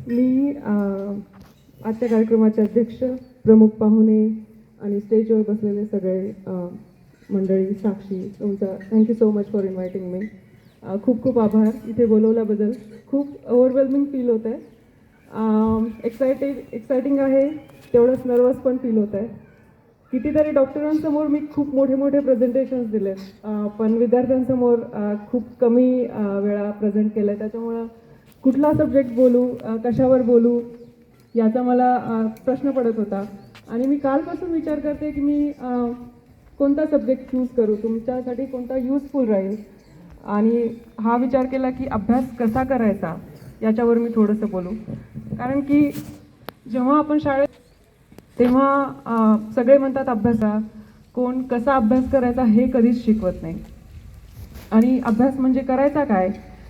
मी आजच्या कार्यक्रमाचे अध्यक्ष, प्रमुख पाहुणे आणि स्टेजवर बसलेले सगळे मंडळी, साक्षी, तुमचा thank you so much for inviting me. खूप खूप आभार इथे बोलवल्याबद्दल. खूप ओव्हरवेल्मिंग फील होत आहे. एक्सायटिंग आहे, तेवढंच नर्वस पण फील होत आहे. कितीतरी डॉक्टरांसमोर मी खूप मोठे मोठे प्रेझेंटेशन्स दिले, पण विद्यार्थ्यांसमोर खूप कमी वेळा प्रेझेंट केलं आहे. त्याच्यामुळं कुठला सब्जेक्ट बोलू, कशावर बोलू याचा मला प्रश्न पडत होता. आणि मी कालपासून विचार करते की मी कोणता सब्जेक्ट चूज करू, तुमच्यासाठी कोणता युजफुल राहील. आणि हा विचार केला की अभ्यास कसा करायचा याच्यावर मी थोडंसं बोलू. कारण की जेव्हा आपण शाळेत तेव्हा सगळे म्हणतात अभ्यासा, कोण कसा अभ्यास करायचा हे कधीच शिकवत नाही. आणि अभ्यास म्हणजे करायचा काय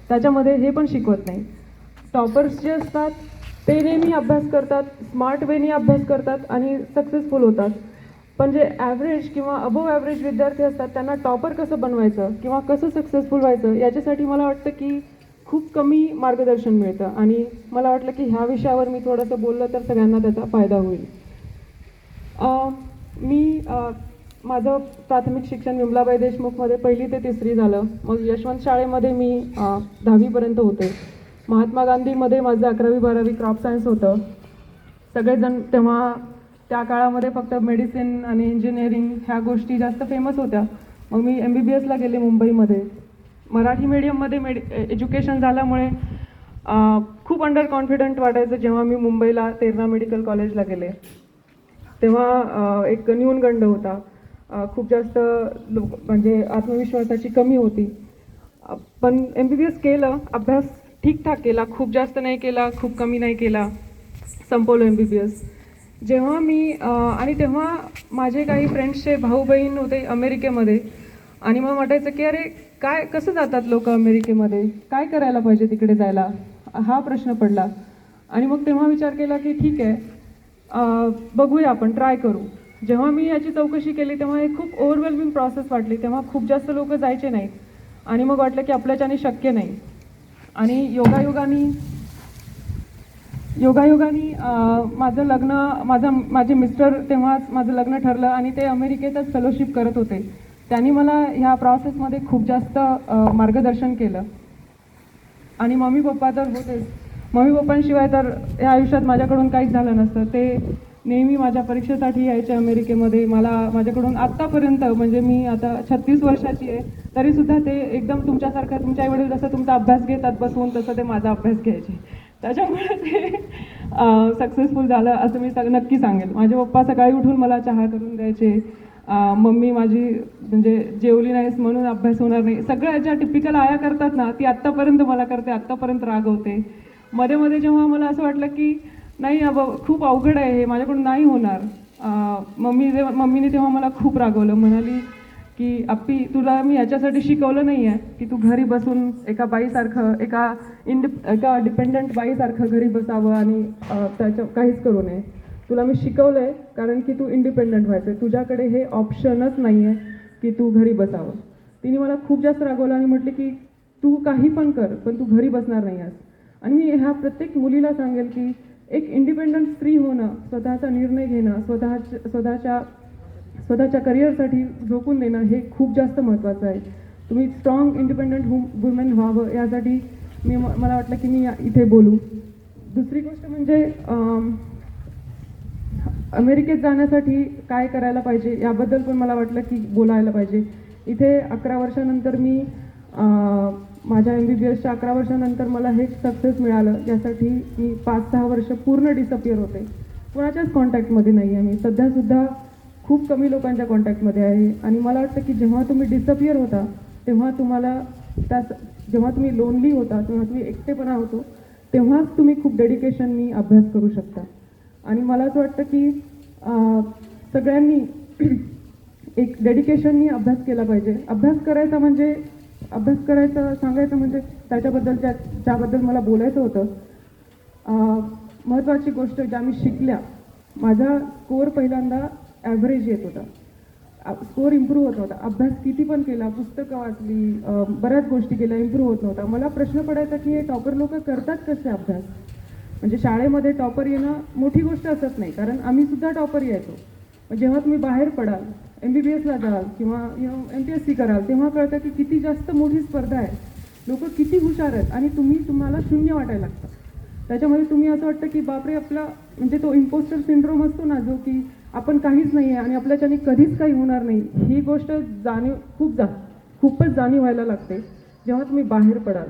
त्याच्यामध्ये हे पण शिकवत नाही. टॉपर्स जे असतात ते नेहमी अभ्यास करतात, स्मार्ट वेनी अभ्यास करतात आणि सक्सेसफुल होतात. पण जे ॲव्हरेज किंवा अबोव्ह ॲव्हरेज विद्यार्थी असतात त्यांना टॉपर कसं बनवायचं किंवा कसं सक्सेसफुल व्हायचं याच्यासाठी मला वाटतं की खूप कमी मार्गदर्शन मिळतं. आणि मला वाटलं की ह्या विषयावर मी थोडंसं बोललं तर सगळ्यांना त्याचा फायदा होईल. मी माझं प्राथमिक शिक्षण विमलाबाई देशमुखमध्ये 1ली ते 3री झालं. मग यशवंत शाळेमध्ये मी 10वीपर्यंत होते. महात्मा गांधीमध्ये माझं 11वी-12वी क्रॉप सायन्स होतं. सगळेजण तेव्हा त्या काळामध्ये फक्त मेडिसिन आणि इंजिनिअरिंग ह्या गोष्टी जास्त फेमस होत्या. मग मी MBBSला गेले मुंबईमध्ये. मराठी मीडियममध्ये एज्युकेशन झाल्यामुळे खूप अंडर कॉन्फिडंट वाटायचं. जेव्हा मी मुंबईला तेरणा मेडिकल कॉलेजला गेले तेव्हा एक न्यूनगंड होता. खूप जास्त लोक म्हणजे आत्मविश्वासाची कमी होती. पण MBBS केलं, अभ्यास ठीकठाक केला, खूप जास्त नाही केला, खूप कमी नाही केला, संपवलं MBBS. जेव्हा मी आणि तेव्हा माझे काही फ्रेंड्सचे भाऊ बहीण होते अमेरिकेमध्ये. आणि मग वाटायचं की अरे काय कसं जातात लोक अमेरिकेमध्ये, काय करायला पाहिजे तिकडे जायला, हा प्रश्न पडला. आणि मग तेव्हा विचार केला की ठीक आहे, बघूया, आपण ट्राय करू. जेव्हा मी याची चौकशी केली तेव्हा एक खूप ओव्हरवेल्मिंग प्रोसेस वाटली. तेव्हा खूप जास्त लोक जायचे नाहीत आणि मग वाटलं की आपल्याच्याने शक्य नाही. आणि योगायोगाने माझं लग्न, माझे मिस्टर तेव्हाच माझं लग्न ठरलं आणि ते अमेरिकेतच फेलोशिप करत होते. त्यांनी मला ह्या प्रोसेसमध्ये खूप जास्त मार्गदर्शन केलं. आणि मम्मी पप्पा तर होतेच. मम्मी पप्पांशिवाय तर या आयुष्यात माझ्याकडून काहीच झालं नसतं. ते नेहमी माझ्या परीक्षेसाठी यायचे अमेरिकेमध्ये. माझ्याकडून आत्तापर्यंत, म्हणजे मी आता 36 वर्षाची आहे, तरीसुद्धा ते एकदम तुमच्यासारखं, तुमच्या आईवडील जसं तुमचा अभ्यास घेतात बसवून तसं ते माझा अभ्यास घ्यायचे. त्याच्यामुळे ते सक्सेसफुल झालं असं मी नक्की सांगेल. माझे पप्पा सकाळी उठून मला चहा करून द्यायचे. मम्मी माझी म्हणजे जेवली नाहीस म्हणून अभ्यास होणार नाही, सगळ्या ज्या टिपिकल आया करतात ना ती आत्तापर्यंत मला करते, आत्तापर्यंत रागवते. मध्ये मध्ये जेव्हा मला असं वाटलं की नाही अबा खूप अवघड आहे हे, माझ्याकडून नाही होणार, मम्मीने तेव्हा मला खूप रागवलं. म्हणाली की अप्पी, तुला मी याच्यासाठी शिकवलं नाही आहे की तू घरी बसून एका बाईसारखं, एका डिपेंडंट बाईसारखं घरी बसावं आणि त्याचं काहीच करू नये. तुला मी शिकवलं आहे कारण की तू इंडिपेंडंट व्हायचं, तुझ्याकडे हे ऑप्शनच नाही आहे की तू घरी बसावं. तिने मला खूप जास्त रागवलं आणि म्हटले की तू काही पण कर पण तू घरी बसणार नाही आहेस. आणि मी ह्या प्रत्येक मुलीला सांगेल की एक इंडिपेंडंट स्त्री होणं, स्वतःचा निर्णय घेणं, स्वतःच्या करिअरसाठी झोकून देणं हे खूप जास्त महत्त्वाचं आहे. तुम्ही स्ट्रॉंग इंडिपेंडंट वुमेन व्हावं यासाठी मला वाटलं की मी इथे बोलू. दुसरी गोष्ट म्हणजे अमेरिकेत जाण्यासाठी काय करायला पाहिजे याबद्दल पण मला वाटलं की बोलायला पाहिजे. इथे 11 वर्षानंतर मी माझ्या MBBSच्या 11 वर्षानंतर मला हे सक्सेस मिळालं, ज्यासाठी मी 5-6 वर्ष पूर्ण डिसअपिअर होते. कोणाच्याच कॉन्टॅक्टमध्ये नाही आहे मी. सध्यासुद्धा खूप कमी लोकांच्या कॉन्टॅक्टमध्ये आहे. आणि मला वाटतं की जेव्हा तुम्ही डिसअपिअर होता तेव्हा जेव्हा तुम्ही लोनली होता, तेव्हा तुम्ही एकटेपणा होतो, तेव्हाच तुम्ही खूप डेडिकेशननी अभ्यास करू शकता. आणि मला असं वाटतं की सगळ्यांनी एक डेडिकेशननी अभ्यास केला पाहिजे. अभ्यास करायचं सांगायचं म्हणजे त्याच्याबद्दल ज्याबद्दल मला बोलायचं होतं, महत्त्वाची गोष्ट ज्या मी शिकल्या, माझा स्कोअर पहिल्यांदा ॲव्हरेज येत होता, स्कोअर इम्प्रूव्ह होत नव्हता. अभ्यास किती पण केला, पुस्तकं वाचली, बऱ्याच गोष्टी केल्या, इम्प्रूव्ह होत नव्हता. मला प्रश्न पडायचा की हे टॉपर लोक करतात कसे अभ्यास. म्हणजे शाळेमध्ये टॉपर येणं मोठी गोष्ट असत नाही, कारण आम्ही सुद्धा टॉपर यायचो. पण जेव्हा तुम्ही बाहेर पडाल, MBBSला जाल किंवा MPSC कराल, तेव्हा कळतं की किती जास्त मोठी स्पर्धा आहे, लोक किती हुशार आहेत आणि तुम्हाला शून्य वाटायला लागतं. त्याच्यामध्ये तुम्ही असं वाटतं की बापरे, आपला म्हणजे तो इम्पोस्टर सिंड्रोम असतो ना, जो की आपण काहीच नाही आहे आणि आपल्याच्याने कधीच काही होणार नाही, ही गोष्ट खूपच जाणीव व्हायला लागते जेव्हा तुम्ही बाहेर पडाल.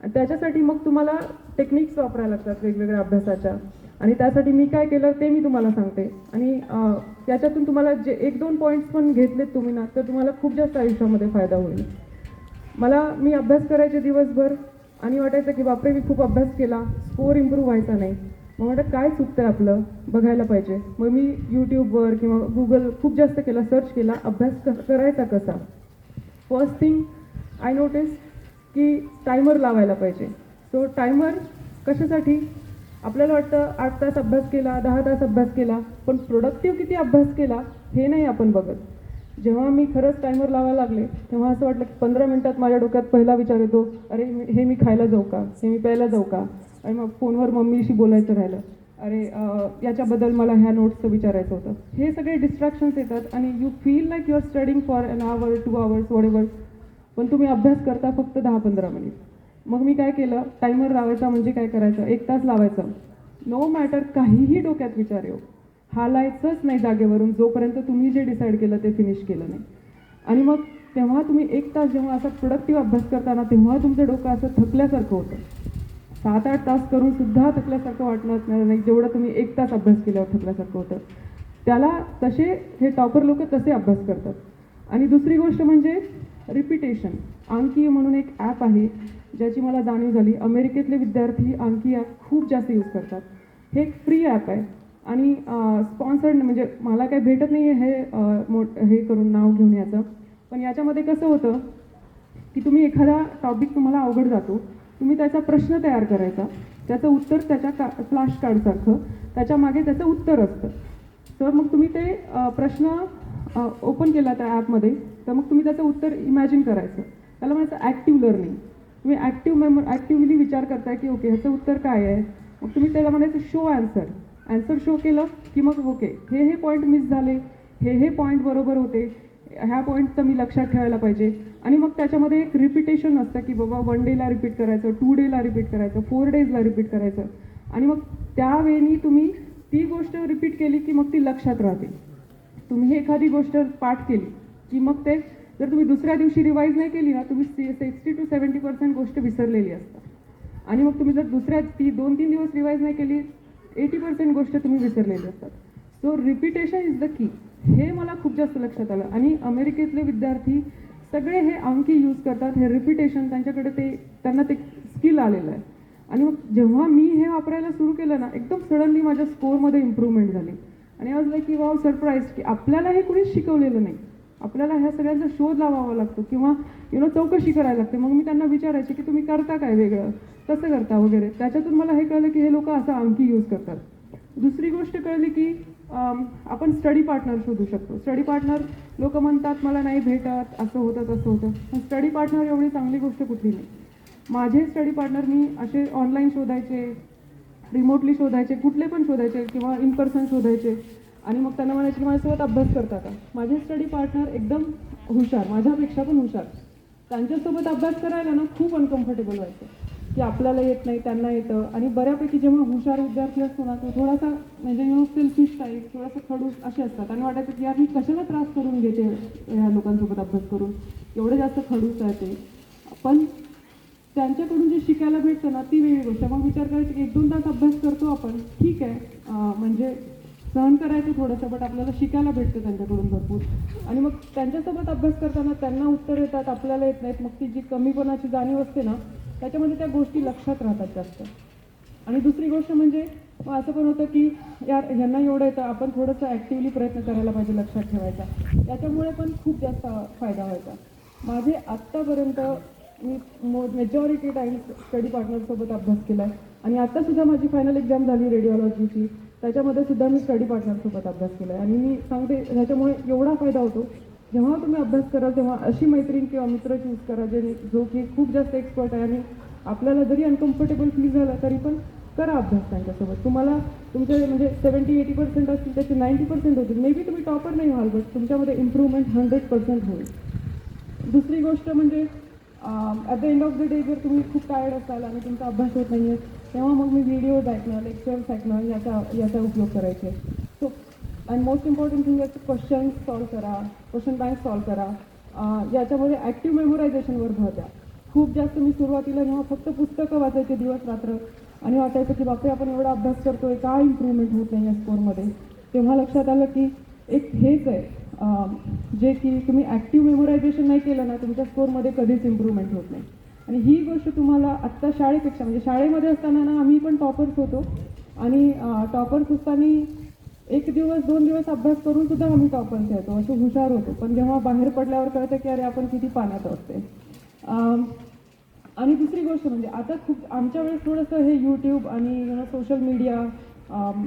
आणि त्याच्यासाठी मग तुम्हाला टेक्निक्स वापरायला लागतात वेगवेगळ्या अभ्यासाच्या. आणि त्यासाठी मी काय केलं ते मी तुम्हाला सांगते. आणि त्याच्यातून तुम्हाला जे 1-2 पॉईंट्स पण घेतलेत तुम्ही ना, तर तुम्हाला खूप जास्त आयुष्यामध्ये फायदा होईल. मी अभ्यास करायचे दिवसभर आणि वाटायचं की बापरे, मी खूप अभ्यास केला, स्कोअर इम्प्रूव्ह व्हायचा नाही. मग म्हटलं काय चुकतं आहे आपलं, बघायला पाहिजे. मग मी यूट्यूबवर किंवा गुगल खूप जास्त केला, सर्च केला, अभ्यास करायचा कसा. फर्स्ट थिंग आय नोटीस की टायमर लावायला पाहिजे. सो टायमर कशासाठी, आपल्याला वाटतं 8 तास अभ्यास केला, 10 तास अभ्यास केला, पण प्रोडक्टिव्ह किती अभ्यास केला हे नाही आपण बघत. जेव्हा मी खरंच टायमर लावायला लागले तेव्हा असं वाटलं की 15 मिनिटात माझ्या डोक्यात पहिला विचार येतो, अरे हे मी खायला जाऊ का, हे मी प्यायला जाऊ का. आणि मग फोनवर मम्मीशी बोलायचं राहिलं, अरे याच्याबद्दल मला ह्या नोट्सचं विचारायचं होतं. हे सगळे डिस्ट्रॅक्शन्स येतात आणि you feel like you are studying for an hour 2 hours whatever, पण तुम्ही अभ्यास करता फक्त 10-15 मिनिट. मग मी काय केलं, टायमर लावायचा म्हणजे काय करायचं, 1 तास लावायचं. नो मॅटर काहीही डोक्यात विचार येऊ, हालायचंच नाही जागेवरून जोपर्यंत तुम्ही जे डिसाईड केलं ते फिनिश केलं नाही. आणि मग तेव्हा तुम्ही 1 तास जेव्हा असा प्रोडक्टिव्ह अभ्यास करताना, तेव्हा तुमचं डोकं असं थकल्यासारखं होतं. 7-8 तास करून सुद्धा थकल्यासारखं वाटणार नाही, जेवढं तुम्ही 1 तास अभ्यास केल्यावर थकल्यासारखं होतं. त्याला तसे हे टॉपर लोक तसे अभ्यास करतात. आणि दुसरी गोष्ट म्हणजे रिपिटेशन. अंकी म्हणून एक ॲप आहे ज्याची मला जाणीव झाली. अमेरिकेतले विद्यार्थी अंकी ॲप खूप जास्त यूज करतात. हे एक फ्री ॲप आहे आणि स्पॉन्सर्ड, म्हणजे मला काही भेटत नाही आहे हे करून नाव घेऊन याचं. पण याच्यामध्ये कसं होतं की तुम्ही एखादा टॉपिक तुम्हाला अवघड जातो, तुम्ही त्याचा प्रश्न तयार करायचा, त्याचं उत्तर त्याच्या फ्लॅश कार्डसारखं त्याच्यामागे त्याचं उत्तर असतं. तर मग तुम्ही ते प्रश्न ओपन केला त्या ॲपमध्ये, तर मग तुम्ही त्याचं उत्तर इमॅजिन करायचं. त्याला म्हणायचं ॲक्टिव्ह लर्निंग. तुम्ही ॲक्टिव्हली विचार करताय की ओके ह्याचं उत्तर काय आहे. मग तुम्ही त्याला म्हणायचं शो ॲन्सर शो केलं की मग ओके हे पॉईंट मिस झाले, हे पॉईंट बरोबर होते, ह्या पॉईंटचं मी लक्षात ठेवायला पाहिजे. आणि मग त्याच्यामध्ये एक रिपिटेशन असतं की बाबा 1 डेला रिपीट करायचं, 2 डेला रिपीट करायचं, 4 डेजला रिपीट करायचं. आणि मग त्यावेळी तुम्ही ती गोष्ट रिपीट केली की मग ती लक्षात राहते. तुम्ही एखादी गोष्ट पाठ केली की मग ते जर तुम्ही दुसऱ्या दिवशी रिवाईज नाही केली ना, तुम्ही 60 to 70% गोष्ट विसरलेली असतात. आणि मग तुम्ही जर दुसऱ्या 2-3 दिवस रिवाईज नाही केली, 80% गोष्ट तुम्ही विसरलेली असतात. So repetition is the key. हे मला खूप जास्त लक्षात आलं. आणि अमेरिकेतले विद्यार्थी सगळे हे अंकी यूज करतात, हे रिपिटेशन त्यांच्याकडे त्यांना ते स्किल आलेलं आहे. आणि मग जेव्हा मी हे वापरायला सुरू केलं ना, एकदम सडनली माझ्या स्कोअरमध्ये इम्प्रूव्हमेंट झाली. आणि आज लाईक की वाव सरप्राईज की आपल्याला हे कुणीच शिकवलेलं नाही, आपल्याला ह्या सगळ्यांचा शोध लावावा लागतो किंवा चौकशी करायला लागते. मग मी त्यांना विचारायचे की तुम्ही करता काय वेगळं, कसं करता वगैरे. त्याच्यातून मला हे कळलं की हे लोक असं अंकी यूज करतात. दुसरी गोष्ट कळली की आपण स्टडी पार्टनर शोधू शकतो. स्टडी पार्टनर लोक म्हणतात मला नाही भेटत, असं होतं तसं होतं. पण स्टडी पार्टनर एवढी चांगली गोष्ट कुठली नाही. माझे स्टडी पार्टनर मी असे ऑनलाईन शोधायचे, रिमोटली शोधायचे, कुठले पण शोधायचे किंवा इन पर्सन शोधायचे. आणि मग त्यांना म्हणायचे की माझ्यासोबत अभ्यास करता का. माझे स्टडी पार्टनर एकदम हुशार, माझ्यापेक्षा पण हुशार. त्यांच्यासोबत अभ्यास करायला ना खूप अनकम्फर्टेबल व्हायचं की आपल्याला येत नाही, त्यांना येतं. आणि बऱ्यापैकी जेव्हा हुशार विद्यार्थी असतो ना, तो थोडासा म्हणजे सेल्फिश टाईप, थोडासा खडूस असे असतात. आणि वाटायचं की यार मी कशाला त्रास करून घेते ह्या लोकांसोबत अभ्यास करून, एवढे जास्त खडूस आहे ते. पण त्यांच्याकडून जे शिकायला भेटतं ना, ती वेगळी गोष्ट. मग विचार करायचं की 1-2 तास अभ्यास करतो आपण, ठीक आहे, म्हणजे सहन करायचं थोडंसं, बट आपल्याला शिकायला भेटतं त्यांच्याकडून भरपूर. आणि मग त्यांच्यासोबत अभ्यास करताना त्यांना उत्तर येतात, आपल्याला येत नाहीत. मग ती जी कमीपणाची जाणीव असते ना, त्याच्यामध्ये त्या गोष्टी लक्षात राहतात जास्त. आणि दुसरी गोष्ट म्हणजे मग असं पण होतं की यार ह्यांना एवढं येतं, आपण थोडंसं ॲक्टिव्हली प्रयत्न करायला पाहिजे लक्षात ठेवायचा. याच्यामुळे पण खूप जास्त फायदा व्हायचा. माझे आत्तापर्यंत मी मेजॉरिटी टाईम्स स्टडी पार्टनरसोबत अभ्यास केला आहे. आणि आत्तासुद्धा माझी फायनल एक्झाम झाली रेडिओलॉजीची, त्याच्यामध्ये सुद्धा मी स्टडी पार्टनरसोबत अभ्यास केला आहे. आणि मी सांगते ह्याच्यामुळे एवढा फायदा होतो. जेव्हा तुम्ही अभ्यास कराल तेव्हा अशी मैत्रीण किंवा मित्र चूज करा जो की खूप जास्त एक्सपर्ट आहे. आणि आपल्याला जरी अनकम्फर्टेबल फील झालं तरी पण करा अभ्यास त्यांच्यासोबत. तुम्हाला तुमचे म्हणजे 70-80% असतील त्याचे 90% होतील. मे बी तुम्ही टॉपर नाही व्हाल, बट तुमच्यामध्ये इम्प्रूव्हमेंट 100% होईल. दुसरी गोष्ट म्हणजे at the end of the day जर तुम्ही खूप टायर्ड असाल आणि तुमचा अभ्यास होत नाही आहे, तेव्हा मग मी व्हिडिओज ऐकणं, लेक्चर्स ऐकणं याचा उपयोग करायचे. So and most important thing आहे क्वेश्चन सॉल्व करा, क्वेश्चन बँक सॉल्व करा. याच्यामध्ये ॲक्टिव्ह मेमोरायझेशनवर भर द्या. खूप जास्त मी सुरुवातीला जेव्हा फक्त पुस्तकं वाचायचे दिवस रात्र आणि वाटायचं की बापरे आपण एवढा अभ्यास करतोय, काय इम्प्रूव्हमेंट होत नाही या स्कोअरमध्ये, तेव्हा लक्षात आलं की एक हेच आहे जे की तुम्ही ॲक्टिव्ह मेमोरायझेशन नाही केलं ना, तुमच्या स्कोअरमध्ये कधीच इम्प्रूव्हमेंट होत नाही. आणि ही गोष्ट तुम्हाला आत्ता शाळेपेक्षा म्हणजे शाळेमध्ये असताना ना आम्ही पण टॉपर्स होतो आणि टॉपर्स असताना 1 दिवस 2 दिवस अभ्यास करून सुद्धा आम्ही टॉपर्स यायचो, असे हुशार होतो. पण जेव्हा बाहेर पडल्यावर कळतं की अरे आपण किती पाण्यात असते. आणि दुसरी गोष्ट म्हणजे आता खूप आमच्या वेळेस थोडंसं हे यूट्यूब आणि सोशल मीडिया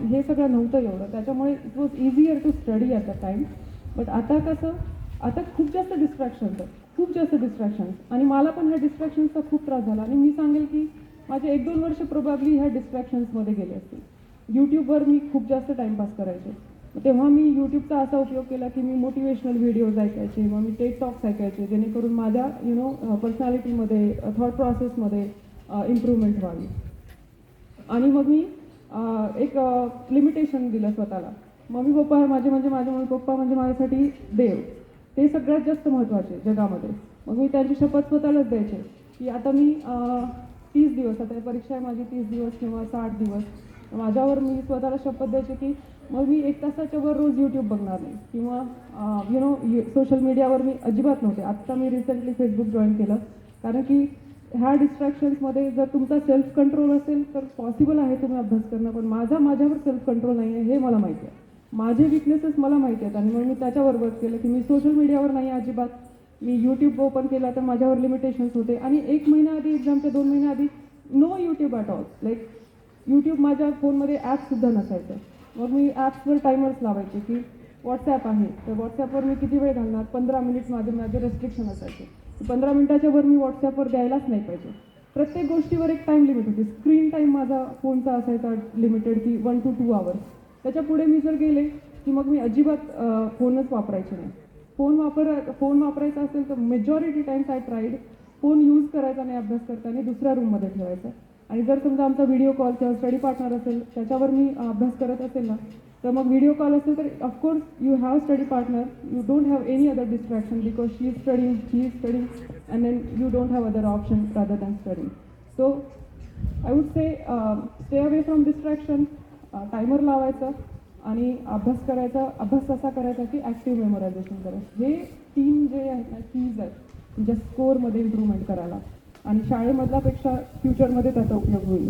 हे सगळं नव्हतं एवढं, त्याच्यामुळे it was easier to study at the time. But आता कसं, आता खूप जास्त डिस्ट्रॅक्शन्स आहेत, खूप जास्त डिस्ट्रॅक्शन्स. आणि मला पण ह्या डिस्ट्रॅक्शन्सचा खूप त्रास झाला आणि मी सांगेल की माझे 1-2 वर्ष प्रोबॅबली ह्या डिस्ट्रॅक्शन्समध्ये गेले असतील. यूट्यूबवर मी खूप जास्त टाईमपास करायचे. तेव्हा मी यूट्यूबचा असा उपयोग केला की मी मोटिवेशनल व्हिडिओज ऐकायचे, मग मी टेड टॉक्स ऐकायचे, जेणेकरून माझ्या पर्सनॅलिटीमध्ये, थॉट प्रोसेसमध्ये इम्प्रूव्हमेंट व्हावी. आणि मग मी एक लिमिटेशन दिलं स्वतःला. मम्मी पप्पा माझे मम्मी पप्पा म्हणजे माझ्यासाठी देव, ते सगळ्यात जास्त महत्त्वाचे जगामध्ये. मग मी त्यांची शपथ स्वतःलाच द्यायचे की आता मी 30 दिवस, आता परीक्षा आहे माझी 30 दिवस किंवा 60 दिवस, माझ्यावर मी स्वतःला शपथ द्यायचे की मग मी 1 तासाच्या वर रोज यूट्यूब बघणार नाही किंवा सोशल मीडियावर मी अजिबात नव्हते. आत्ता मी रिसेंटली फेसबुक जॉईन केलं, कारण की ह्या डिस्ट्रॅक्शन्समध्ये जर तुमचा सेल्फ कंट्रोल असेल तर पॉसिबल आहे तुम्ही अभ्यास करणं. पण माझ्यावर सेल्फ कंट्रोल नाही आहे, हे मला माहिती आहे. माझे विकनेसेस मला माहिती आहेत आणि मग मी त्याच्यावर वर्क केलं की मी सोशल मीडियावर नाही अजिबात. मी यूट्यूब ओपन केला तर माझ्यावर लिमिटेशन्स होते आणि 1 महिना आधी, एक्झामच्या 2 महिन्या आधी no YouTube at all. Like YouTube माझ्या फोनमध्ये ॲपसुद्धा नसायचं. मग मी ॲप्सवर टायमर्स लावायचे की व्हॉट्सॲप आहे तर व्हॉट्सॲपवर मी किती वेळ घालणार, 15 मिनिट्स माझे रेस्ट्रिक्शन असायचे. 15 मिनिटाच्या वर मी व्हॉट्सॲपवर द्यायलाच नाही पाहिजे. प्रत्येक गोष्टीवर एक टाईम लिमिट होती. स्क्रीन टाईम माझा फोनचा असायचा लिमिटेड की 1 to 2 hours. त्याच्या पुढे मी जर गेले की मग मी अजिबात फोनच वापरायचे नाही. फोन वापरायचा असेल तर majority Times I tried phone use करायचा नाही अभ्यास करताना, दुसऱ्या रूममध्ये ठेवायचा. आणि जर समजा आमचा व्हिडिओ कॉल किंवा स्टडी पार्टनर असेल त्याच्यावर मी अभ्यास करत असेल ना, तर मग व्हिडिओ कॉल असेल तर of course you have study partner, you don't have any other distraction because she is studying, he is studying and then you don't have other option rather than studying. So I would say stay away from distraction, timer लावायचं आणि अभ्यास करायचा. अभ्यास कसा करायचा की active memorisation करायचं. हे 3 जे आहेत ना कीज आहेत तुमच्या स्कोअरमध्ये इम्प्रूव्हमेंट करायला आणि शाळेमधल्यापेक्षा फ्युचरमध्ये त्याचा उपयोग होईल.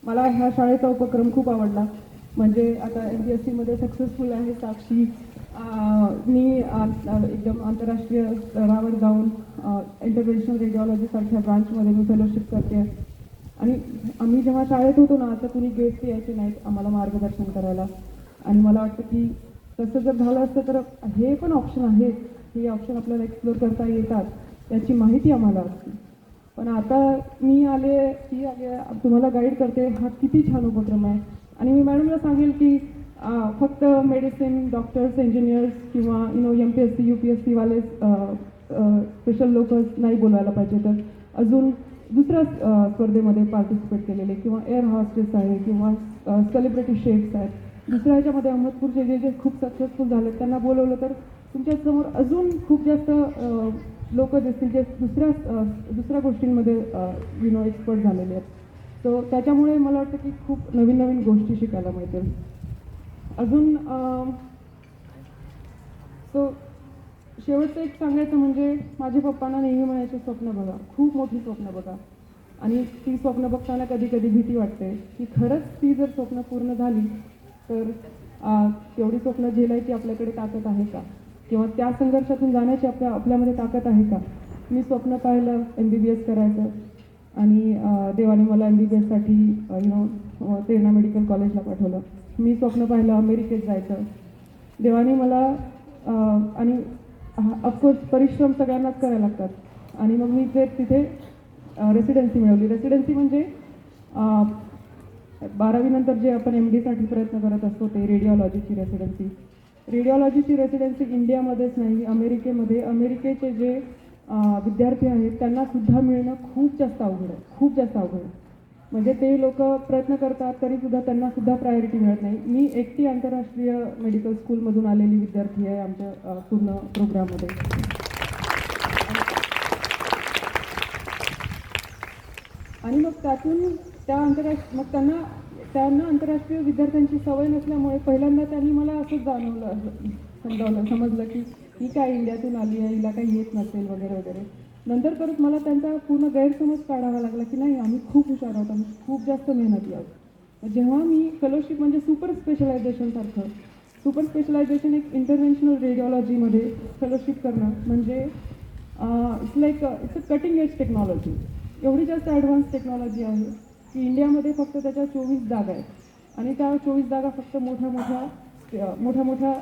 मला ह्या शाळेचा उपक्रम खूप आवडला. म्हणजे आता MPSCमध्ये सक्सेसफुल आहे साक्षी. मी एकदम आंतरराष्ट्रीय स्तरावर जाऊन इंटरव्हेन्शनल रेडिओलॉजीसारख्या ब्रांचमध्ये मी फेलोशिप करते. आणि आम्ही जेव्हा शाळेत होतो ना, आता कुणी गेस्ट यायचे नाहीत आम्हाला मार्गदर्शन करायला. आणि मला वाटतं की तसं जर झालं असतं तर हे पण ऑप्शन आहेत, हे ऑप्शन आपल्याला एक्सप्लोर करता येतात, त्याची माहिती आम्हाला असते. पण आता मी आले तुम्हाला गाईड करते. हा किती छान उपक्रम आहे. आणि मी मॅडमला सांगेल की फक्त मेडिसिन, डॉक्टर्स, इंजिनियर्स किंवा MPSC UPSC वाले स्पेशल लोक नाही बोलवायला पाहिजे, तर अजून दुसऱ्या स्पर्धेमध्ये पार्टिसिपेट केलेले किंवा एअर हॉस्टेस आहे किंवा सेलिब्रिटी शेफ्स आहेत, दुसऱ्या ह्याच्यामध्ये अहमदपूरचे जे खूप सक्सेसफुल झाले त्यांना बोलवलं तर तुमच्यासमोर अजून खूप जास्त लोक दिसतील जे दुसऱ्या गोष्टींमध्ये एक्सपर्ट झालेले आहेत. सो त्याच्यामुळे मला वाटतं की खूप नवीन नवीन गोष्टी शिकायला मिळतील. अजून सो शेवटचं एक सांगायचं म्हणजे माझे पप्पांना नेहमी म्हणायचे स्वप्न बघा, खूप मोठी स्वप्न बघा. आणि ती स्वप्न बघताना कधी कधी भीती वाटते की खरंच ती जर स्वप्न पूर्ण झाली तर तेवढी स्वप्न झेलायची आपल्याकडे ताकद आहे का, किंवा त्या संघर्षातून जाण्याची आपल्यामध्ये ताकद आहे का. मी स्वप्न पाहिलं MBBS करायचं आणि देवाने मला MBBSसाठी तेरणा मेडिकल कॉलेजला पाठवलं. मी स्वप्न पाहिलं अमेरिकेत जायचं, देवाने मला आणि ऑफकोर्स परिश्रम सगळ्यांनाच करायला लागतात. आणि मग मी तिथे रेसिडेन्सी मिळवली. रेसिडेन्सी म्हणजे 12वी नंतर जे आपण MD साठी प्रयत्न करत असतो ते रेडिओलॉजीची रेसिडेन्सी. रेडिओलॉजीची रेसिडेन्सी इंडियामध्येच नाही, अमेरिकेचे जे विद्यार्थी आहेत त्यांना सुद्धा मिळणं खूप जास्त अवघड आहे, खूप जास्त अवघड आहे. म्हणजे ते लोक प्रयत्न करतात तरीसुद्धा त्यांना सुद्धा प्रायोरिटी मिळत नाही. मी एकटी आंतरराष्ट्रीय मेडिकल स्कूलमधून आलेली विद्यार्थी आहे आमच्या पूर्ण प्रोग्राममध्ये. आणि मग त्यातून त्यांना आंतरराष्ट्रीय विद्यार्थ्यांची सवय नसल्यामुळे पहिल्यांदा त्यांनी मला असंच समजलं की ही काय इंडियातून आली आहे, हिला काही येत नसेल वगैरे वगैरे. नंतर परत मला त्यांचा पूर्ण गैरसमज काढावा लागला की नाही, आम्ही खूप हुशार आहोत, आम्ही खूप जास्त मेहनती आहोत. जेव्हा मी फेलोशिप म्हणजे सुपर स्पेशलायझेशन एक इंटरव्हेन्शनल रेडिओलॉजीमध्ये फेलोशिप करणं म्हणजे it's a cutting edge technology. एवढी जास्त ॲडव्हान्स टेक्नॉलॉजी आहे की इंडियामध्ये फक्त त्याच्या 24 जागा आहेत आणि त्या 24 जागा फक्त मोठ्या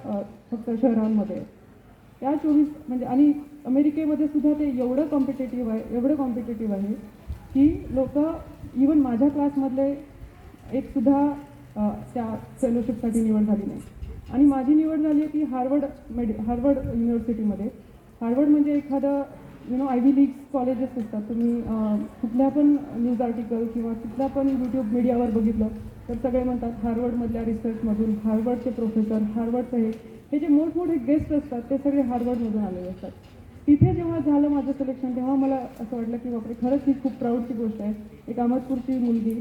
फक्त शहरांमध्ये आहेत. त्या 24 म्हणजे आणि अमेरिकेमध्ये सुद्धा ते एवढं कॉम्पिटेटिव्ह आहे की लोक इवन माझ्या क्लासमधले एकसुद्धा त्या फेलोशिपसाठी निवड झाली नाही. आणि माझी निवड झाली आहे ती हार्वर्ड युनिव्हर्सिटीमध्ये. हार्वर्ड म्हणजे एखादं आयव्ही लीग कॉलेजेस असतात. तुम्ही कुठल्या पण न्यूज आर्टिकल किंवा कुठल्या पण यूट्यूब मीडियावर बघितलं तर सगळे म्हणतात हार्वर्डमधल्या रिसर्चमधून हार्वर्डचे प्रोफेसर, हार्वर्डचे हे जे मोठमोठे गेस्ट असतात ते सगळे हार्वर्डमधून आलेले असतात. तिथे जेव्हा झालं माझं सिलेक्शन तेव्हा मला असं वाटलं की बापरे, खरंच ही खूप प्राऊडची गोष्ट आहे. एक अहमदपूरची मुलगी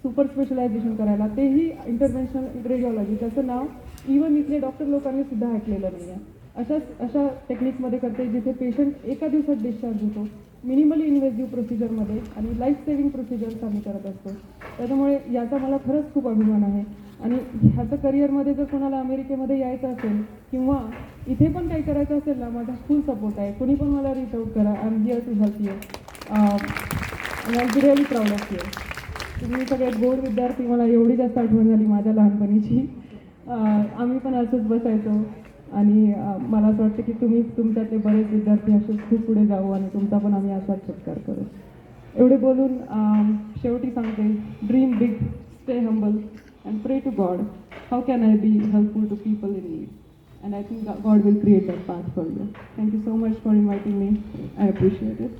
सुपर स्पेशलायझेशन करायला, तेही इंटरव्हेन्शनल रेडिओलॉजी, त्याचं नाव इवन इथले डॉक्टर लोकांनी सुद्धा ऐकलेलं नाही आहे. अशा टेक्निक्समध्ये करते जिथे पेशंट एका दिवसात डिस्चार्ज होतो, मिनिमली इन्व्हेसिव्ह प्रोसिजरमध्ये आणि लाईफ सेव्हिंग प्रोसिजर्स आम्ही करत असतो. त्याच्यामुळे याचा मला खरंच खूप अभिमान आहे. आणि ह्याचं करिअरमध्ये जर कोणाला अमेरिकेमध्ये यायचं असेल किंवा इथे पण काही करायचं असेल ना, माझा फुल सपोर्ट आहे. कोणी पण मला रीच आउट करा. I am here to help you. I am really proud of you. तुम्ही सगळे गोड विद्यार्थी, मला एवढी जास्त आठवण झाली माझ्या लहानपणीची. आम्ही पण असंच बसायचो आणि मला असं वाटतं की तुम्ही तुमच्यातले बरेच विद्यार्थी असेच खूप पुढे जाऊ आणि तुमचा पण आम्ही असाच सत्कार करू. एवढे बोलून शेवटी सांगते, dream big, stay humble and pray to God, how can I be helpful to people in need? And I think God will create that path for you. Thank you so much for inviting me. I appreciate it.